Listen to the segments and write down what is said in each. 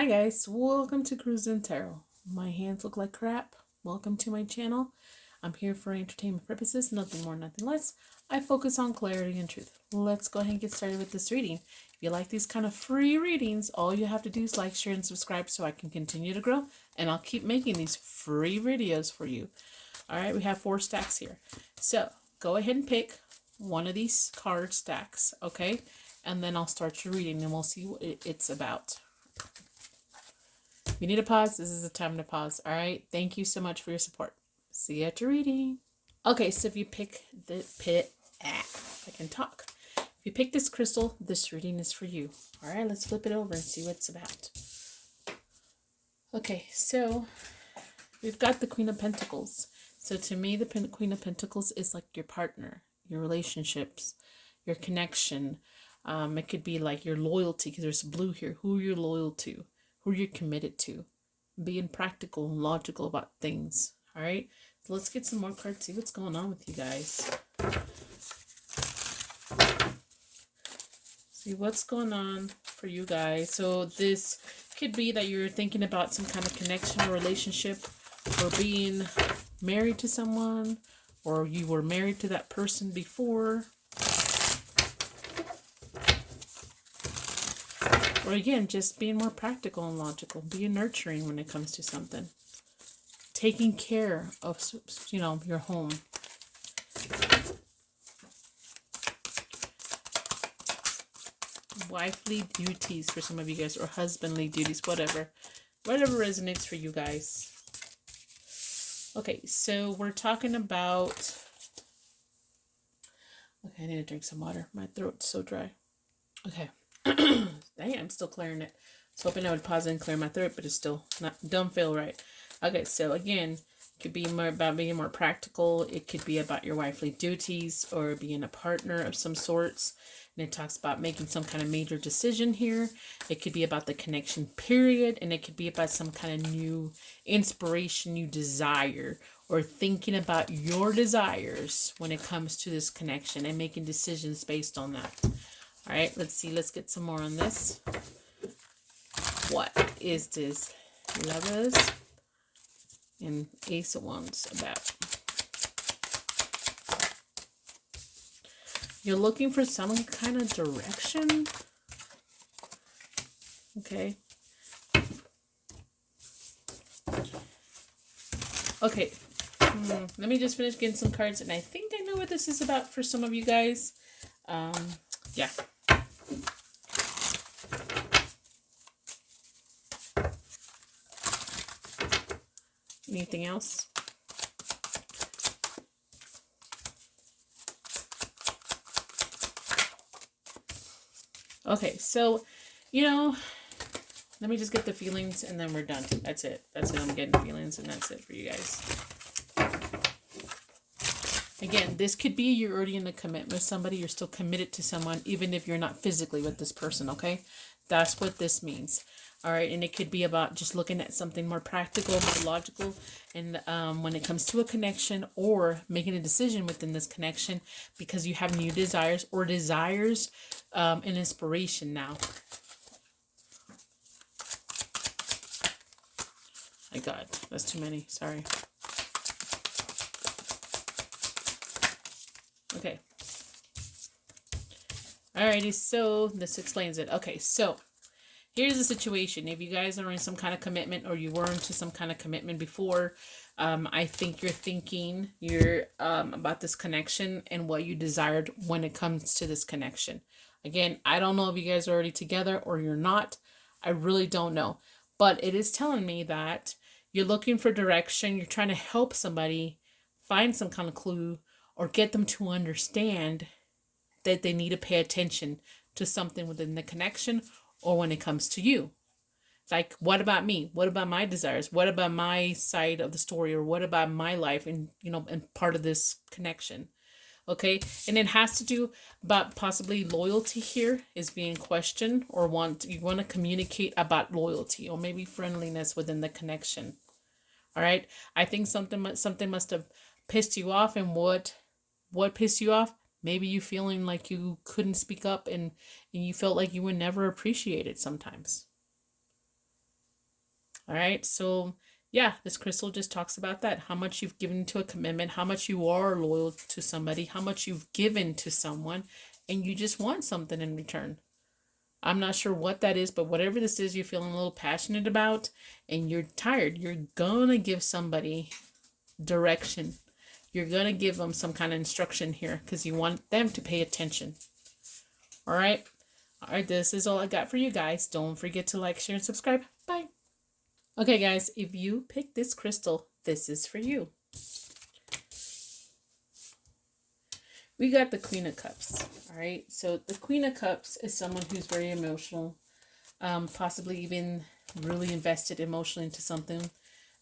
Hi guys, welcome to Cruising Tarot. My hands look like crap. Welcome to my channel. I'm here for entertainment purposes, nothing more, nothing less. I focus on clarity and truth. Let's go ahead and get started with this reading. If you like these kind of free readings, all you have to do is like, share, and subscribe so I can continue to grow, and I'll keep making these free videos for you. Alright, we have 4 stacks here. So, go ahead and pick one of these card stacks, okay? And then I'll start your reading and we'll see what it's about. If you need a pause, this is the time to pause. All right. Thank you so much for your support. See you at your reading. Okay. So if you pick if I can talk. If you pick this crystal, this reading is for you. All right. Let's flip it over and see what it's about. Okay. So we've got the Queen of Pentacles. So to me, the Queen of Pentacles is like your partner, your relationships, your connection. It could be like your loyalty, because there's blue here. Who you're loyal to, who you're committed to, being practical and logical about things. All right, so let's get some more cards, see what's going on with you guys. See what's going on for you guys. So this could be that you're thinking about some kind of connection or relationship, or being married to someone, or you were married to that person before. Or again, just being more practical and logical, being nurturing when it comes to something. Taking care of, your home. Wifely duties for some of you guys, or husbandly duties, whatever. Whatever resonates for you guys. Okay, so we're talking about... Okay, I need to drink some water. My throat's so dry. Okay. Dang, I'm still clearing it. I was hoping I would pause and clear my throat, but it's still not, don't feel right. Okay, so again, it could be more about being more practical. It could be about your wifely duties or being a partner of some sorts. And it talks about making some kind of major decision here. It could be about the connection period, and it could be about some kind of new inspiration, new desire, or thinking about your desires when it comes to this connection and making decisions based on that. All right, let's see. Let's get some more on this. What is this Lovers and Ace of Wands about? You're looking for some kind of direction. Okay. Okay. Let me just finish getting some cards, and I think I know what this is about for some of you guys. Yeah. Anything else? Okay, so, let me just get the feelings and then we're done. That's it. That's it. I'm getting feelings and that's it for you guys. Again, this could be you're already in a commitment with somebody. You're still committed to someone, even if you're not physically with this person, okay? That's what this means. All right, and it could be about just looking at something more practical, more logical, and when it comes to a connection, or making a decision within this connection because you have new desires or desires and inspiration now. My God, that's too many. Sorry. Okay. Alrighty, so this explains it. Okay, so here's the situation. If you guys are in some kind of commitment, or you were into some kind of commitment before, I think you're thinking about this connection and what you desired when it comes to this connection. Again, I don't know if you guys are already together or you're not. I really don't know. But it is telling me that you're looking for direction. You're trying to help somebody find some kind of clue or get them to understand that they need to pay attention to something within the connection, or when it comes to you. Like, what about me? What about my desires? What about my side of the story? Or what about my life and, and part of this connection? Okay. And it has to do about possibly loyalty here is being questioned, or you want to communicate about loyalty or maybe friendliness within the connection. All right. I think something must have pissed you off. And what pissed you off? Maybe you feeling like you couldn't speak up and you felt like you were never appreciated sometimes. All right. So, yeah, this crystal just talks about that. How much you've given to a commitment, how much you are loyal to somebody, how much you've given to someone, and you just want something in return. I'm not sure what that is, but whatever this is you're feeling a little passionate about and you're tired, you're gonna give somebody direction. You're gonna give them some kind of instruction here because you want them to pay attention. All right. All right, this is all I got for you guys. Don't forget to like, share, and subscribe. Bye. Okay, guys, if you pick this crystal, this is for you. We got the Queen of Cups. All right, so the Queen of Cups is someone who's very emotional, possibly even really invested emotionally into something.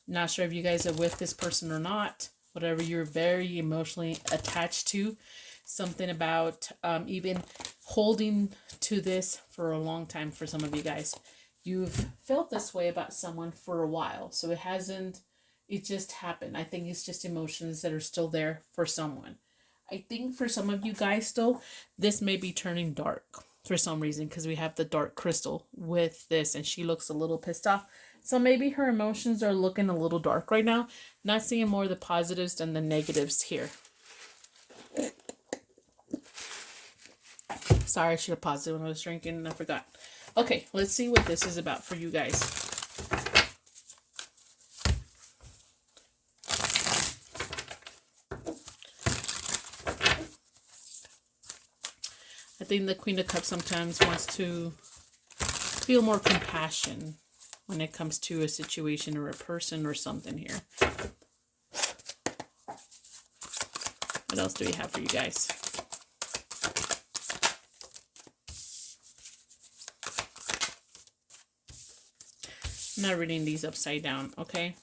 Not sure if you guys are with this person or not. Whatever, you're very emotionally attached to something about even holding to this for a long time. For some of you guys, you've felt this way about someone for a while, so it just happened. I think it's just emotions that are still there for someone. I think for some of you guys though, this may be turning dark for some reason because we have the dark crystal with this and she looks a little pissed off. So maybe her emotions are looking a little dark right now. Not seeing more of the positives than the negatives here. Sorry, I should have paused it when I was drinking and I forgot. Okay, let's see what this is about for you guys. I think the Queen of Cups sometimes wants to feel more compassion when it comes to a situation or a person or something here. What else do we have for you guys? I'm not reading these upside down, okay?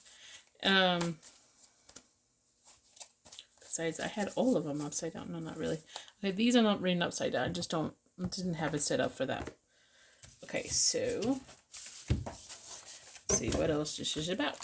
Besides, I had all of them upside down. No, not really. Okay, these are not written upside down. I didn't have it set up for that. Okay, so let's see what else this is about.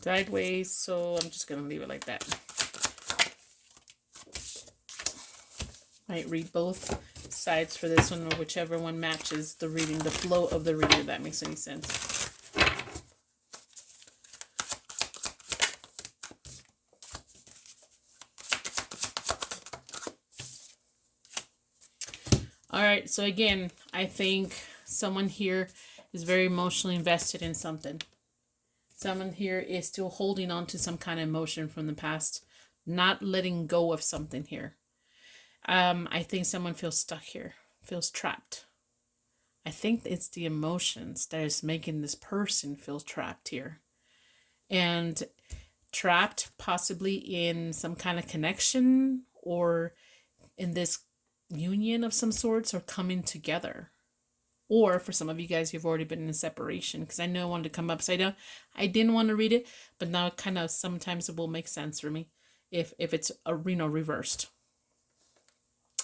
Sideways, so I'm just gonna leave it like that. Might read both sides for this one, or whichever one matches the reading, the flow of the reading, if that makes any sense. All right, so again, I think someone here is very emotionally invested in something. Someone here is still holding on to some kind of emotion from the past, not letting go of something here. I think someone feels stuck here, feels trapped. I think it's the emotions that is making this person feel trapped here. And trapped possibly in some kind of connection or in this union of some sorts or coming together. Or for some of you guys, you've already been in a separation, because I know I wanted to come upside down. I didn't want to read it, but now it kind of sometimes it will make sense for me if it's reversed.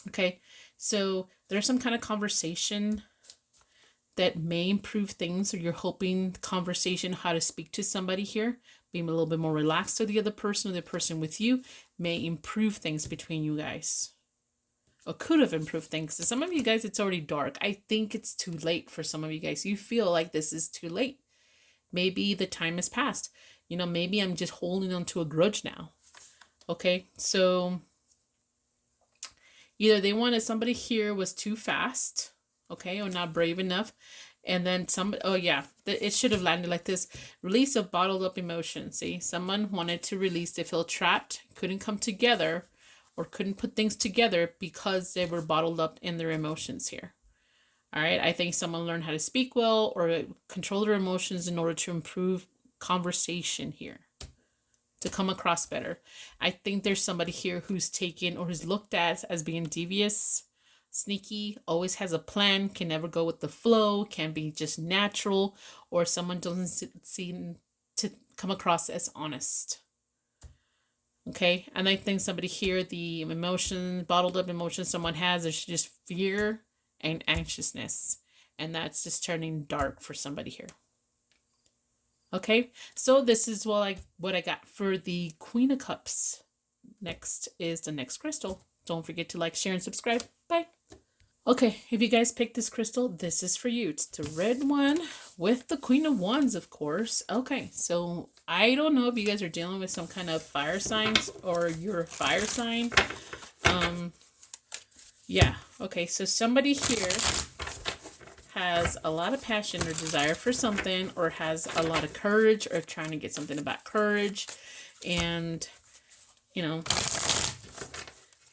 Okay, so there's some kind of conversation that may improve things, or you're hoping conversation, how to speak to somebody here, being a little bit more relaxed to the other person or the person with you may improve things between you guys. Or could have improved things. So some of you guys, it's already dark. I think it's too late for some of you guys. You feel like this is too late. Maybe the time has passed. You know, maybe I'm just holding on to a grudge now. Okay, so either they wanted somebody here was too fast, okay, or not brave enough. And then somebody, oh yeah, it should have landed like this. Release of bottled up emotion. See, someone wanted to release. They feel trapped, couldn't come together, or couldn't put things together because they were bottled up in their emotions here. All right, I think someone learned how to speak well or control their emotions in order to improve conversation here, to come across better. I think there's somebody here who's taken or who's looked at as being devious, sneaky, always has a plan, can never go with the flow, can be just natural, or someone doesn't seem to come across as honest. Okay, and I think somebody here, the emotion, bottled up emotion someone has is just fear and anxiousness, and that's just turning dark for somebody here. Okay, so this is what I got for the Queen of Cups. Next is the next crystal. Don't forget to like, share, and subscribe. Bye. Okay, if you guys picked this crystal, this is for you. It's the red one with the Queen of Wands, of course. Okay, so I don't know if you guys are dealing with some kind of fire signs or you're a fire sign. Yeah, okay, so somebody here has a lot of passion or desire for something, or has a lot of courage, or trying to get something about courage, and, you know,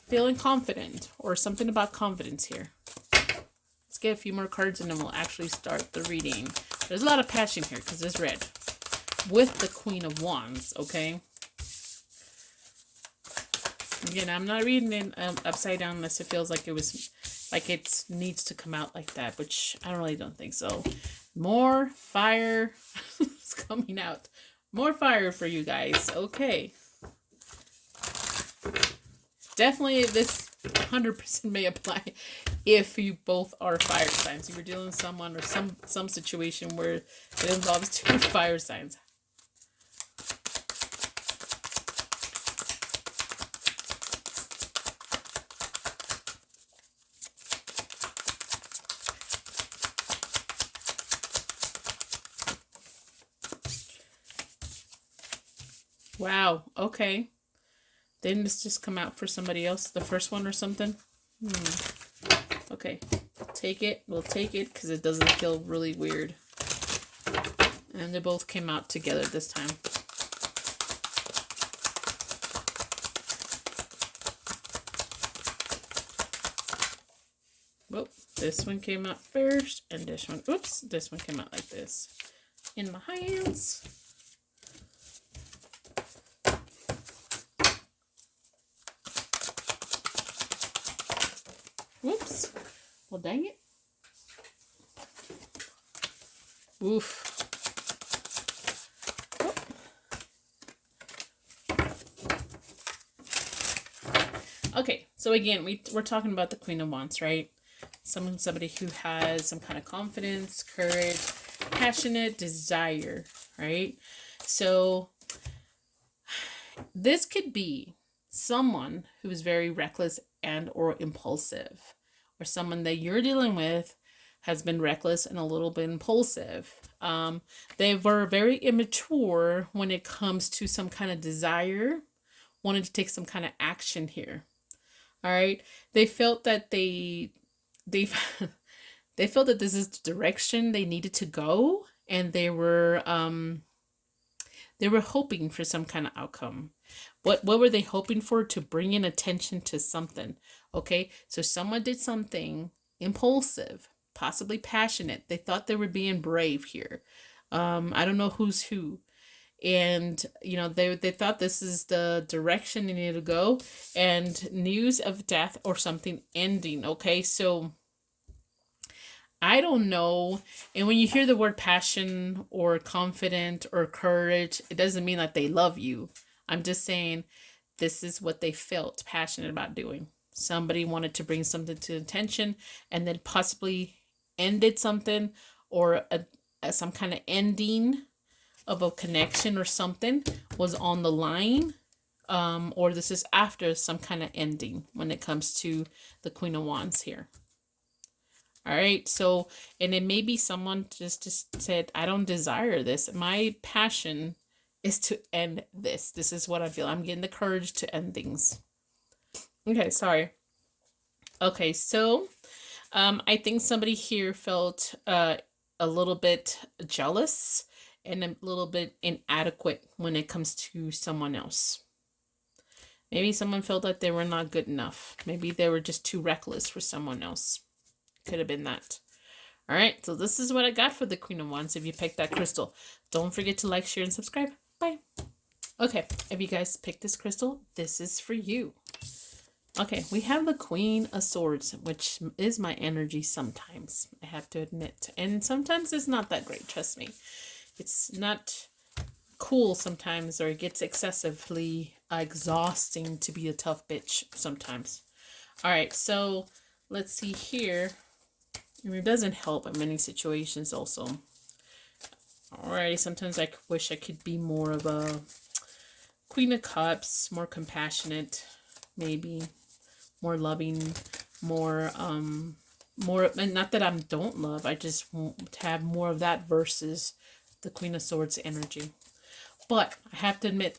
feeling confident, or something about confidence here. Let's get a few more cards and then we'll actually start the reading. There's a lot of passion here because it's red with the Queen of Wands, okay? Again, I'm not reading it upside down unless it feels like it needs to come out like that, which I really don't think so. More fire is coming out. More fire for you guys. Okay. Definitely this 100% may apply if you both are fire signs. You were dealing with someone or some situation where it involves two fire signs. Wow, okay. Didn't this just come out for somebody else, the first one or something? Okay, take it. We'll take it because it doesn't feel really weird. And they both came out together this time. Whoop, this one came out first, and this one, oops, this one came out like this. In my hands. Whoops. Well, dang it. Oof. Oh. Okay, so again, we're talking about the Queen of Wands, right? Somebody who has some kind of confidence, courage, passionate desire, right? So this could be someone who is very reckless and or impulsive, or someone that you're dealing with has been reckless and a little bit impulsive. They were very immature when it comes to some kind of desire, wanted to take some kind of action here. All right, they felt that they felt that this is the direction they needed to go, and they were hoping for some kind of outcome. What were they hoping for? To bring in attention to something. Okay, so someone did something impulsive, possibly passionate. They thought they were being brave here. I don't know who's who. And, you know, they thought this is the direction they needed to go. And news of death or something ending. Okay, so I don't know. And when you hear the word passion or confident or courage, it doesn't mean that they love you. I'm just saying this is what they felt passionate about doing. Somebody wanted to bring something to attention and then possibly ended something, or some kind of ending of a connection or something was on the line. Or this is after some kind of ending when it comes to the Queen of Wands here. All right, so, and it may be someone just said, I don't desire this. My passion is to end this. This is what I feel. I'm getting the courage to end things. Okay, sorry. Okay, so I think somebody here felt a little bit jealous and a little bit inadequate when it comes to someone else. Maybe someone felt that they were not good enough. Maybe they were just too reckless for someone else. Could have been that. All right, so this is what I got for the Queen of Wands. If you picked that crystal, don't forget to like, share, and subscribe. Bye. Okay, if you guys picked this crystal, this is for you. Okay, we have the Queen of Swords, which is my energy sometimes, I have to admit. And sometimes it's not that great, trust me. It's not cool sometimes, or it gets excessively exhausting to be a tough bitch sometimes. All right, so let's see here. I mean, it doesn't help in many situations also. Alrighty, sometimes I wish I could be more of a Queen of Cups, more compassionate, maybe more loving, more, and not that I don't love, I just want to have more of that versus the Queen of Swords energy. But I have to admit,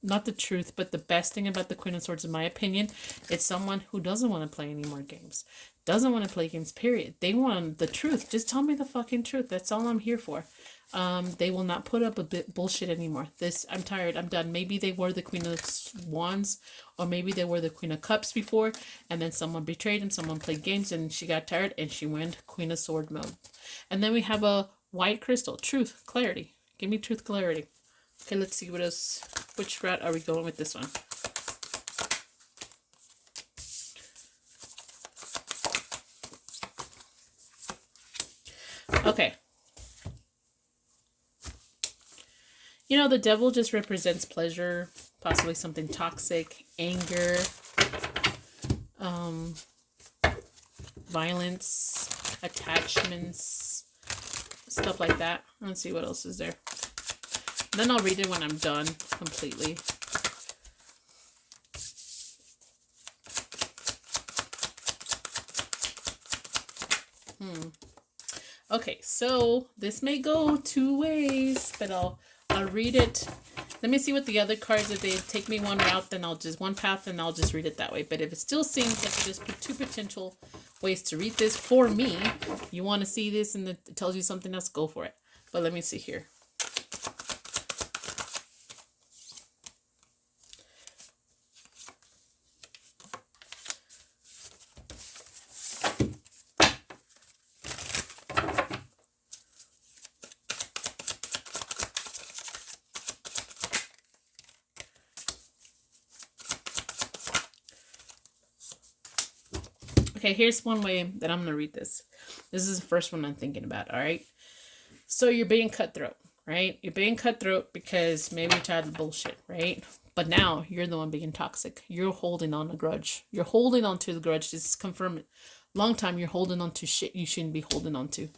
not the truth, but the best thing about the Queen of Swords, in my opinion, it's someone who doesn't want to play any more games. Doesn't want to play games, period. They want the truth. Just tell me the fucking truth. That's all I'm here for. They will not put up a bit bullshit anymore. I'm tired. I'm done. Maybe they were the Queen of Wands, or maybe they were the Queen of Cups before, and then someone betrayed him, someone played games, and she got tired, and she went Queen of Sword mode. And then we have a white crystal. Truth, clarity. Give me truth, clarity. Okay, let's see what else. Which route are we going with this one? Okay. You know, the devil just represents pleasure, possibly something toxic, anger, violence, attachments, stuff like that. Let's see what else is there. Then I'll read it when I'm done completely. Okay, so this may go two ways, but I'll read it. Let me see what the other cards, if they take me one route, then I'll just one path, and I'll just read it that way. But if it still seems like there's two potential ways to read this for me, you want to see this and it tells you something else, go for it. But let me see here. Okay, here's one way that I'm going to read this. This is the first one I'm thinking about, all right? So you're being cutthroat, right? You're being cutthroat because maybe you're tired of bullshit, right? But now you're the one being toxic. You're holding on a grudge. You're holding on to the grudge. This is confirmed. Long time you're holding on to shit you shouldn't be holding on to.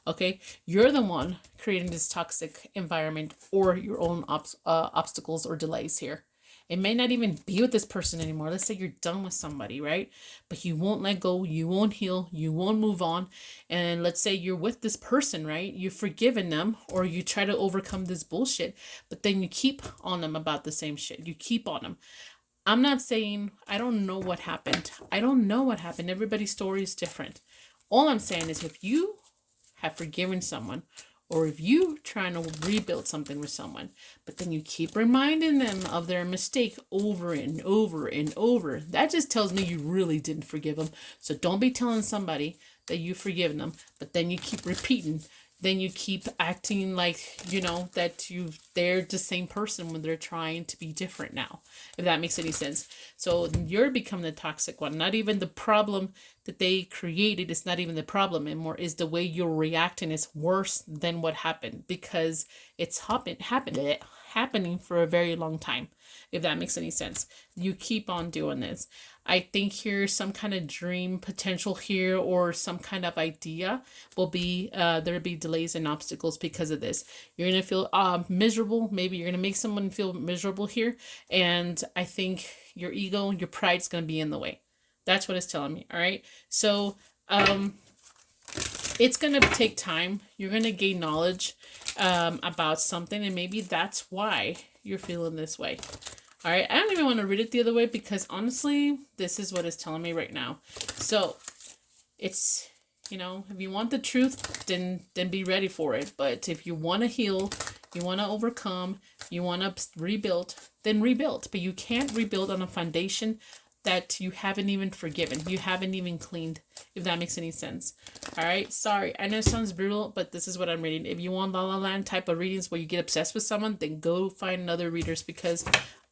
Okay? You're the one creating this toxic environment or your own obstacles or delays here. It may not even be with this person anymore. Let's say you're done with somebody, right? But you won't let go. You won't heal. You won't move on. And let's say you're with this person, right? You've forgiven them, or you try to overcome this bullshit, but then you keep on them about the same shit. You keep on them. I'm not saying, I don't know what happened. I don't know what happened. Everybody's story is different. All I'm saying is if you have forgiven someone, or if you're trying to rebuild something with someone, but then you keep reminding them of their mistake over and over and over, that just tells me you really didn't forgive them. So don't be telling somebody that you've forgiven them, but then you keep repeating. Then you keep acting like, you know, that they're the same person when they're trying to be different now, if that makes any sense. So you're becoming the toxic one. Not even the problem that they created is not even the problem anymore, is the way you're reacting is worse than what happened, because it's happening for a very long time, if that makes any sense. You keep on doing this. I think here's some kind of dream potential here, or some kind of idea will be, there'll be delays and obstacles because of this. You're going to feel miserable. Maybe you're going to make someone feel miserable here. And I think your ego, your pride's going to be in the way. That's what it's telling me. All right. So, it's going to take time. You're going to gain knowledge, about something. And maybe that's why you're feeling this way. All right, I don't even want to read it the other way, because honestly, this is what it's telling me right now. So it's, you know, if you want the truth, then be ready for it. But if you want to heal, you want to overcome, you want to rebuild, then rebuild. But you can't rebuild on a foundation that you haven't even forgiven. You haven't even cleaned, if that makes any sense. All right, sorry. I know it sounds brutal, but this is what I'm reading. If you want La La Land type of readings where you get obsessed with someone, then go find other readers, because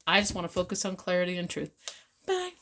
I just want to focus on clarity and truth. Bye.